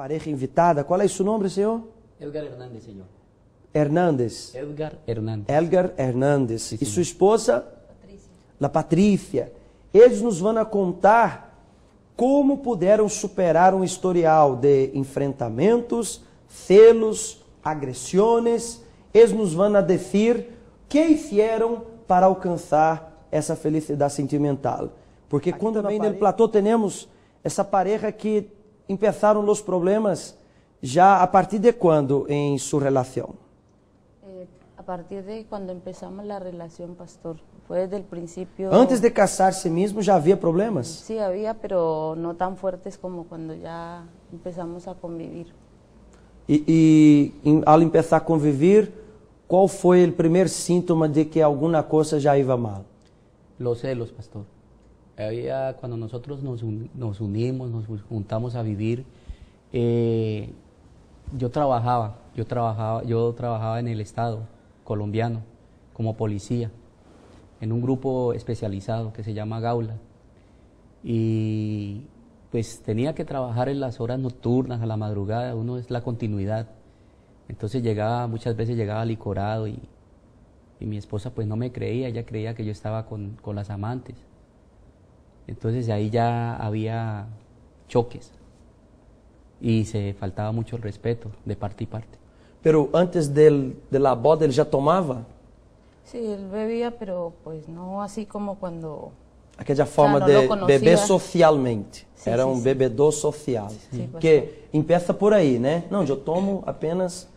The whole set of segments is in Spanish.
pareja invitada. ¿Cuál es su nombre, señor? Edgar Hernández, señor. Hernández. Edgar Hernández. Edgar Hernández. Sí, E senhor. sua esposa? Patricia. La Patrícia. Eles nos vão contar como puderam superar um historial de enfrentamentos, celos, agressões. Eles nos vão dizer o que fizeram para alcançar essa felicidade sentimental. Porque Aqui quando também no pareja. platô temos essa pareja que começaram os problemas já a partir de quando em sua relação? A partir de cuando empezamos la relación, pastor, fue desde el principio. Antes de casar-se mesmo já havia problemas? Sí había, pero no tan fuertes como cuando ya empezamos a convivir. Ao começar a conviver, qual foi o primeiro síntoma de que alguma coisa já ia mal? Los celos, pastor. Cuando nosotros nos unimos, nos juntamos a vivir, yo trabajaba en el Estado colombiano como policía, en un grupo especializado que se llama Gaula. Y pues tenía que trabajar en las horas nocturnas, a la madrugada, uno es la continuidad. Entonces muchas veces llegaba licorado y mi esposa pues no me creía, ella creía que yo estaba con las amantes. Entonces ahí ya había choques y se faltaba mucho el respeto de parte y parte. Pero antes de la boda ele já tomava? Sí, él bebía, pero pues no así como cuando... Aquela forma no de lo conocía. beber socialmente. Sí, Era sí, um sí. bebedor social. Sí, pastor. Que começa por aí, né? Não, eu tomo apenas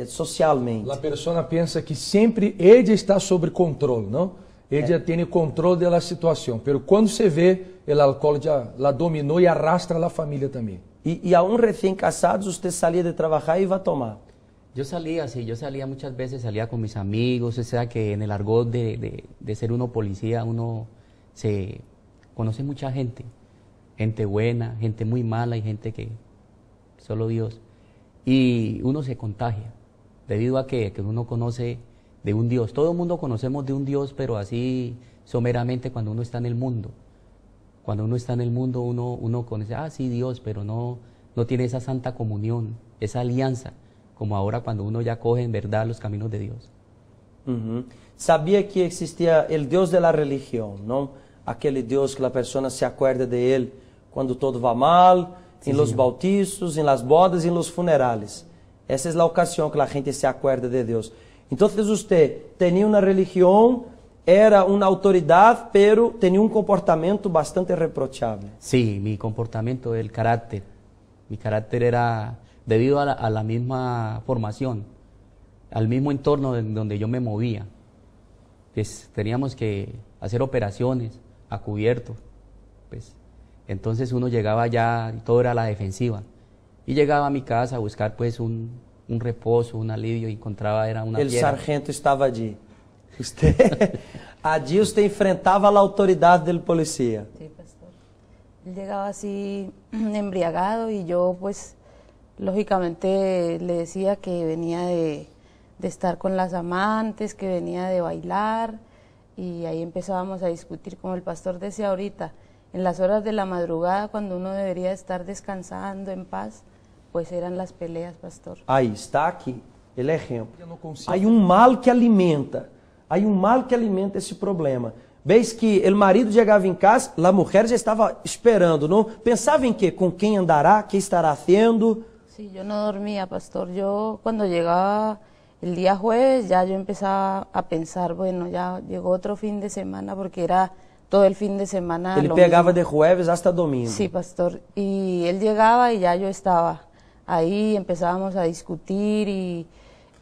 socialmente. A pessoa pensa que sempre ele está sob controle, não? Ele já tem controle da situação. Mas quando você vê, o álcool já la dominou e arrastra a família também. E a recém-casados, você saía de trabalhar e ia tomar? Yo salía muchas veces, salía con mis amigos, o sea que en el argot de ser uno policía, uno se conoce mucha gente buena, gente muy mala y gente que solo Dios. Y uno se contagia, debido a que uno conoce de un Dios. Todo el mundo conocemos de un Dios, pero así someramente cuando uno está en el mundo. Cuando uno está en el mundo, uno conoce, sí, Dios, pero no tiene esa santa comunión, esa alianza, como ahora cuando uno ya coge en verdad los caminos de Dios. Sabia que existia o Deus da religião, não? Aquele Deus que a pessoa se acuerda de ele quando todo va mal, em los bautizos, em las bodas e em los funerales. Essa é a ocasião que a gente se acuerda de Deus. Então, você tinha uma religião, era uma autoridade, pero tinha um comportamento bastante reprochável. Sí, mi comportamiento, el carácter. Mi carácter era debido a la misma formación, al mismo entorno donde yo me movía. Pues teníamos que hacer operaciones a cubierto. Pues, entonces uno llegaba allá y todo era a la defensiva. Y llegaba a mi casa a buscar pues un reposo, un alivio y encontraba era una El fiera. sargento estava allí. Allí usted enfrentava a autoridade del policía. Sí, pastor. Él llegaba así embriagado y yo pues lógicamente le decía que venía de estar con las amantes, que venía de bailar, y ahí empezábamos a discutir, como el pastor decía ahorita, en las horas de la madrugada cuando uno debería estar descansando en paz, pues eran las peleas, pastor. Aí está aqui, ele é ejemplo. Há mal que alimenta, esse problema. Vez que o marido chegava em casa, a mulher já estava esperando, não? Pensava em quê? Com quem andará, que estará haciendo. Sí, yo no dormía, pastor. Yo cuando llegaba el día jueves ya yo empezaba a pensar, bueno, ya llegó otro fin de semana porque era todo el fin de semana. Ele pegava de jueves hasta domingo. Sí, pastor. Y él llegaba y ya yo estaba ahí, empezábamos a discutir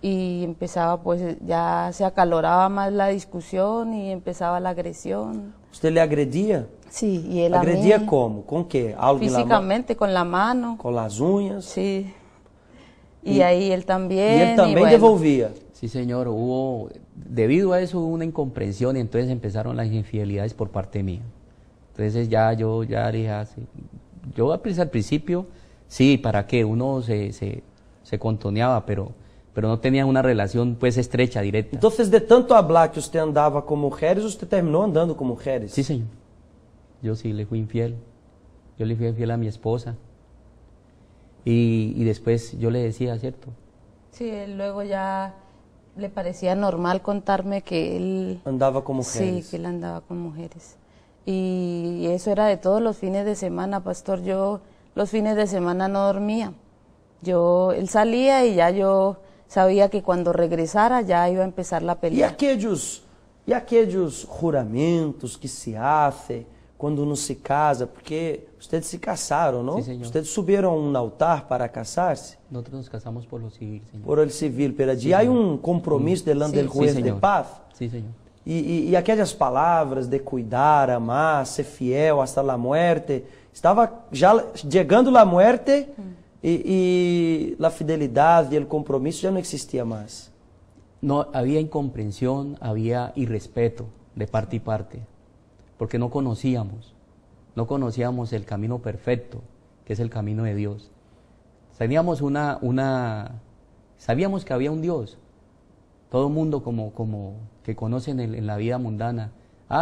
y empezaba pues, ya se acaloraba más la discusión y empezaba la agresión. ¿Usted le agredía? Sí, y él ¿Agredía a mí, cómo? ¿Con qué? ¿Algo físicamente, con la mano. ¿Con las uñas? Sí. Y ahí él también. Y él también bueno. devolvía. Sí, señor, debido a eso hubo una incomprensión y entonces empezaron las infidelidades por parte mía. Entonces yo ya dije así. Yo al principio, sí, ¿para qué? Uno se contoneaba, pero no tenía una relación pues estrecha, directa. Entonces, de tanto hablar que usted andaba con mujeres, usted terminó andando con mujeres. Sí, señor. Yo sí le fui infiel. Yo le fui infiel a mi esposa. Y después yo le decía, ¿cierto? Sí, él luego ya le parecía normal contarme que él... Andava com mujeres. Sí, que él andaba con mujeres. Y eso era de todos los fines de semana, pastor. Yo los fines de semana no dormía. Él salía y ya yo sabía que cuando regresara ya iba a empezar la pelea. E aqueles juramentos que se hace quando uno se casa, porque ustedes se casaram, não? Sí, señor. Ustedes subiram a um altar para casar-se? Nosotros nos casamos por lo civil, señor. Por el civil, pero allí hay um compromisso delante del juez de señor. paz. Sí, señor. E aquelas palavras de cuidar, amar, ser fiel hasta la muerte, estava já chegando a muerte e a fidelidade e o compromisso já não existia mais. No, había incomprensión, había irrespeto de parte y parte, porque no conocíamos el camino perfecto, que es el camino de Dios. Sabíamos que había un Dios. Todo el mundo como que conocen en la vida mundana,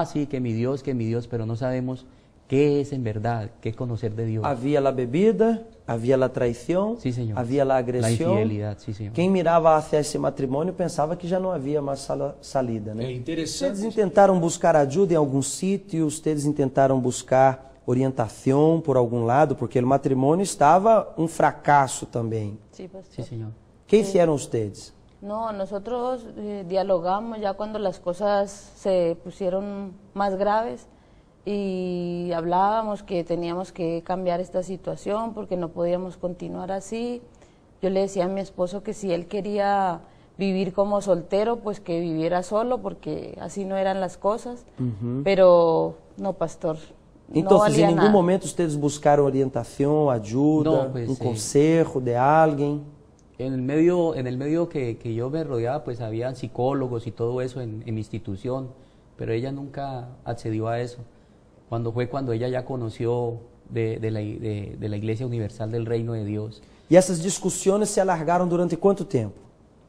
sí, que mi Dios, pero no sabemos qué es en verdad, qué es conocer de Dios. Havia a bebida, havia a traição, Sí, señor. havia a agressão. La infidelidad, sí, señor. Quem mirava hacia esse matrimônio pensava que já não havia mais salida, né? É interessante. Ustedes tentaram buscar ajuda em algum sítio, ustedes tentaram buscar orientação por algum lado, porque o matrimônio estava um fracasso também. Sí, pastor. Sí, señor. ¿Qué hicieron ustedes? No, nosotros dialogamos ya cuando las cosas se pusieron más graves y hablábamos que teníamos que cambiar esta situación porque no podíamos continuar así. Yo le decía a mi esposo que si él quería vivir como soltero, pues que viviera solo porque así no eran las cosas. Pero no, pastor, no Entonces, valía en ningún nada. momento ustedes buscaron orientación, ayuda, No, pues, un consejo de alguien. En el medio que yo me rodeaba, pues había psicólogos y todo eso en mi institución, pero ella nunca accedió a eso. Cuando ella ya conoció de la Iglesia Universal del Reino de Dios. E essas discussões se alargaram durante quanto tempo?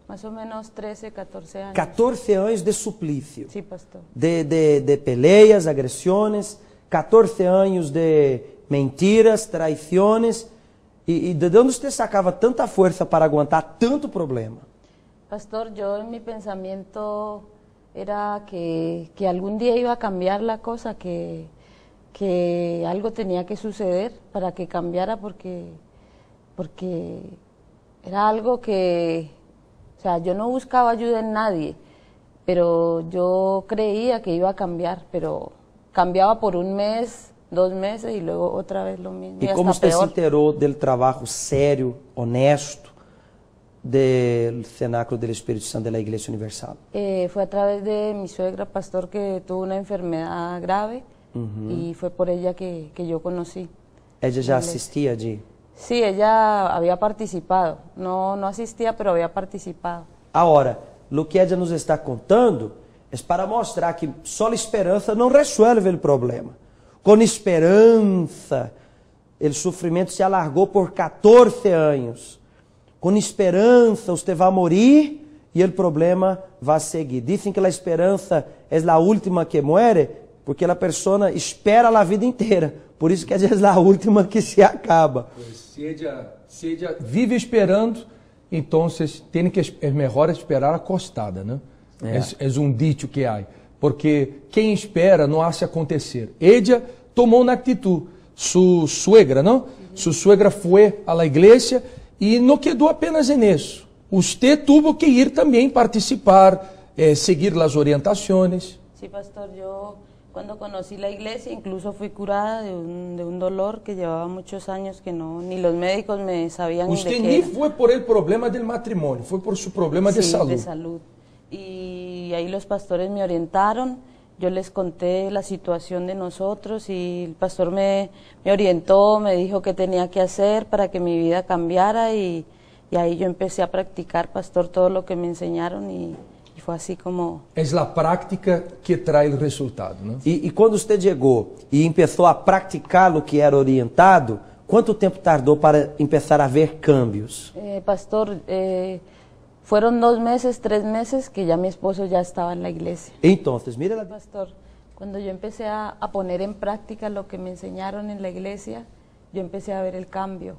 Más o menos 13, 14 años. 14 anos de suplício. Sí, pastor. De peleas, agressões, 14 anos de mentiras, traições. E de onde você sacava tanta força para aguentar tanto problema? Pastor, yo en mi pensamiento era que algún día iba a cambiar la cosa, que algo tenía que suceder para que cambiara porque era algo que, o sea, yo no buscaba ayuda en nadie, pero yo creía que iba a cambiar, pero cambiaba por un mes, 2 meses y luego otra vez lo mismo. E hasta como você se peor. enterou do trabalho sério, honesto, do cenáculo do Espírito Santo da Igreja Universal? Fue a través de mi suegra, pastor, que tuvo una enfermedad grave y fue por ella que yo conocí. Ella já assistia allí? Sí, ella había participado, no asistía, pero había participado. Agora, o que ella nos está contando é para mostrar que só a esperança não resolve o problema. Com esperança, o sofrimento se alargou por 14 anos. Com esperança, você vai morrer e o problema vai seguir. Dizem que a esperança é a última que muere, porque a pessoa espera a vida inteira. Por isso que é a última que se acaba. Se ella vive esperando, então tem que é melhor esperar acostada, né? É um dito que há. Porque quem espera não hace acontecer. Ella tomou uma atitude. Su suegra, não? Su suegra foi à la igreja e não quedou apenas nisso. Usted tuvo que ir também participar, seguir as orientações. Sí, pastor, yo cuando conocí la iglesia incluso fui curada de un dolor que llevaba muchos años que ni los médicos me sabían ni de Usted qué nem era. foi por el problema del matrimonio, foi por su problema de Sí, salud. de salud. Y ahí los pastores me orientaron, yo les conté la situación de nosotros y el pastor me orientó, me dijo qué tenía que hacer para que mi vida cambiara y ahí yo empecé a practicar, pastor, todo lo que me enseñaron y fue así como... É a prática que traz o resultado, né? E quando você chegou e começou a praticar o que era orientado, quanto tempo tardou para começar a ver cambios? Pastor, fueron 2 meses, 3 meses que ya mi esposo ya estaba en la iglesia. Entonces, mire la... Pastor, cuando yo empecé a poner en práctica lo que me enseñaron en la iglesia, yo empecé a ver el cambio.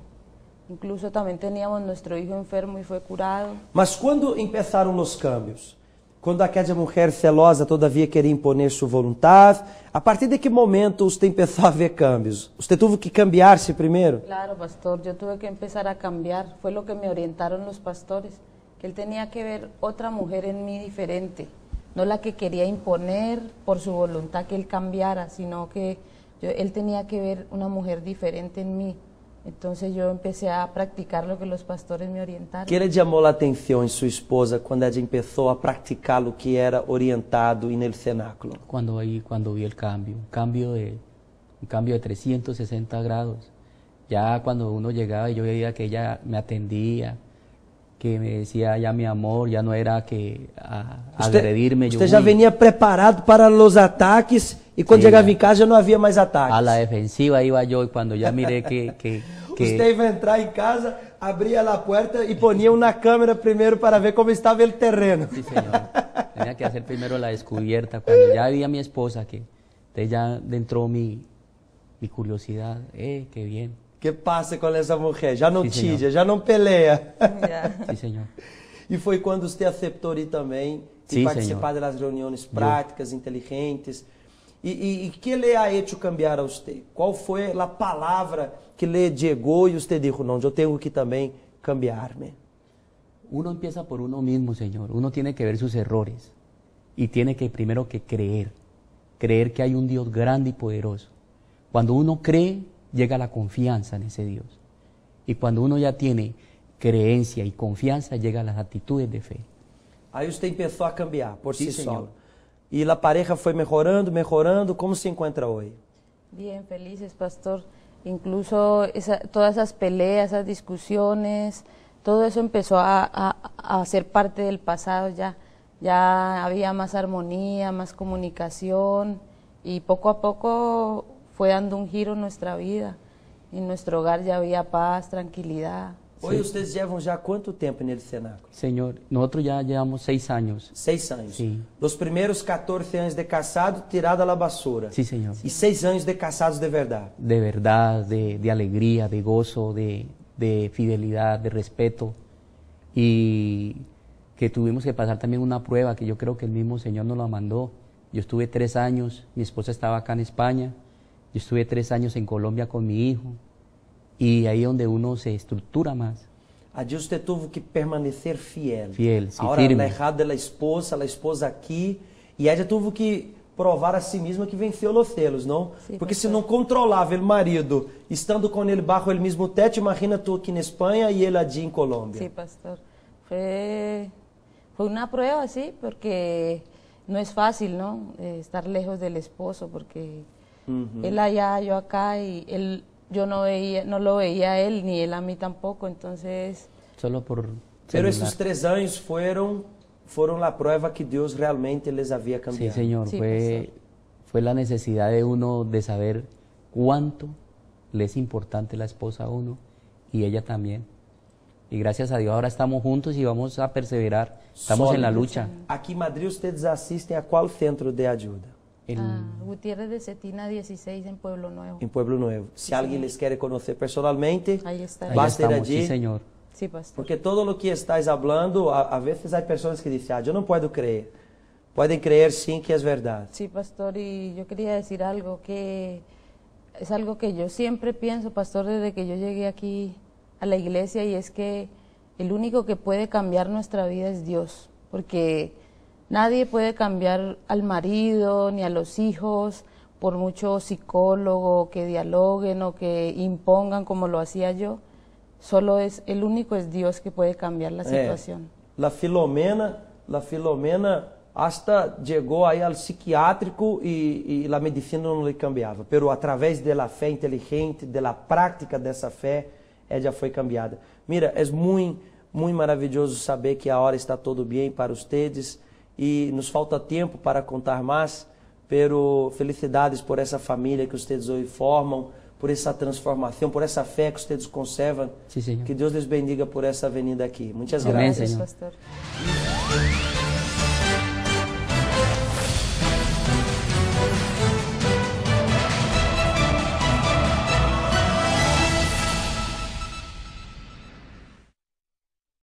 Incluso también teníamos nuestro hijo enfermo y fue curado. Mas quando começaram os cambios? Quando aquela mulher celosa todavia queria imponer sua vontade, a partir de que momento você começou a ver cambios? Você teve que cambiar-se primeiro? Claro, pastor, yo tuve que empezar a cambiar. Fue lo que me orientaron los pastores, que él tenía que ver otra mujer en mí diferente, no la que quería imponer por su voluntad que él cambiara, sino que él tenía que ver una mujer diferente en mí. Entonces yo empecé a practicar lo que los pastores me orientaron. Que lhe chamou a atenção em sua esposa quando ela começou a praticar o que era orientado no cenáculo? Cuando vi el cambio, un cambio de 360 grados. Ya cuando uno llegaba y yo veía que ella me atendía, que me decía ya mi amor, ya no era que agredirme. Você já venia preparado para os ataques e quando Sí, chegava ya. em casa já não havia mais ataques. A la defensiva iba yo y cuando ya miré que Você ia entrar em casa, abria a porta e ponia uma câmera primeiro para ver como estava o terreno. Sí, señor. Tenía que hacer primero la descubierta. Cuando ya vi a mi esposa, que entonces ya entró mi curiosidad. Qué bien. Que passa com essa mulher? Já não Sim, senhor. tija, já não peleia. Sí, señor. E foi quando você aceitou ir também e Sim, participar senhor. das reuniões práticas, inteligentes. E que lhe ha hecho cambiar a você? Qual foi a palavra que lhe chegou e você disse, não, eu tenho que também cambiar-me? Uno empieza por uno mismo, Señor. Uno tiene que ver sus errores y tiene que primero que creer que hay un Dios grande y poderoso. Cuando uno cree, llega la confianza en ese Dios. Y cuando uno ya tiene creencia y confianza, llegan las actitudes de fe. Aí você começou a cambiar por Sí, si senhor. solo. E a pareja foi mejorando. Como se encontra hoje? Bien, felices, pastor. Incluso todas esas peleas, esas discusiones, todo eso empezó a ser parte del pasado ya. Ya había más armonía, más comunicación y poco a poco fue dando un giro en nuestra vida. En nuestro hogar ya había paz, tranquilidad. Hoje vocês levam já quanto tempo nele cenáculo? Señor, nosotros ya llevamos 6 años. 6 anos. Sim. Os primeiros 14 anos de casado, tirado a la basura. Sí, Señor. E 6 anos de casados de verdade. De verdad, de alegría, de gozo, de fidelidad, de respeto. Y que tuvimos que pasar también una prueba que yo creo que el mismo Señor nos la mandó. Yo estuve 3 años, mi esposa estaba acá en España, yo estuve 3 años en Colombia con mi hijo. Y ahí es donde uno se estructura más. Allí você teve que permanecer fiel. Fiel, sí, Agora, firme. o errado da esposa aqui, e ela teve que provar a si mesma que venceu os celos, não? Sim, Porque se pastor. não controlava o marido, estando com ele bajo o mesmo teto, imagina tu aqui na Espanha e ele allí em Colômbia. Sí, pastor. Fue una prueba, sí, porque no es fácil, ¿no? Estar lejos del esposo, porque él allá, yo acá, y yo no lo veía a él, ni él a mí tampoco, entonces... Solo por Pero celular. esses 3 anos foram a prova que Deus realmente les havia Sí, cambiado. Señor, Sí, fue la necesidad de uno de saber cuánto le es importante la esposa a uno y ella también. Y gracias a Dios ahora estamos juntos y vamos a perseverar. Estamos en la Sólidos. lucha. Aqui em Madrid, vocês assistem a qual centro de ajuda? Gutiérrez de Cetina 16 en Pueblo Nuevo. Em Pueblo Nuevo. Se alguém les quer conhecer personalmente, Ahí está. Ahí basta ir estamos, sí, allí. Señor. Sí, pastor. Porque todo lo que estás hablando, a veces hay personas que dicen, yo no puedo creer. Pueden creer sí que es verdad. Sí, pastor, y yo quería decir algo que es algo que yo siempre pienso, pastor, desde que yo llegué aquí a la iglesia, y es que el único que puede cambiar nuestra vida es Dios, porque nadie puede cambiar al marido ni a los hijos por mucho psicólogo que dialoguen o que impongan como lo hacía yo. Solo el único es Dios que puede cambiar la situación. La Filomena hasta llegó ahí al psiquiátrico y la medicina no le cambiaba, pero a través de la fe inteligente, de la práctica dessa fé, ella foi cambiada. Mira, é muito maravilhoso saber que a hora está todo bem para ustedes e nos falta tempo para contar mais, pero felicidades por essa família que ustedes hoje formam, por essa transformação, por essa fé que ustedes conservam. Sí, Señor. Que Deus les bendiga por essa avenida aqui. Muitas Amém, graças. Senhor. Pastor.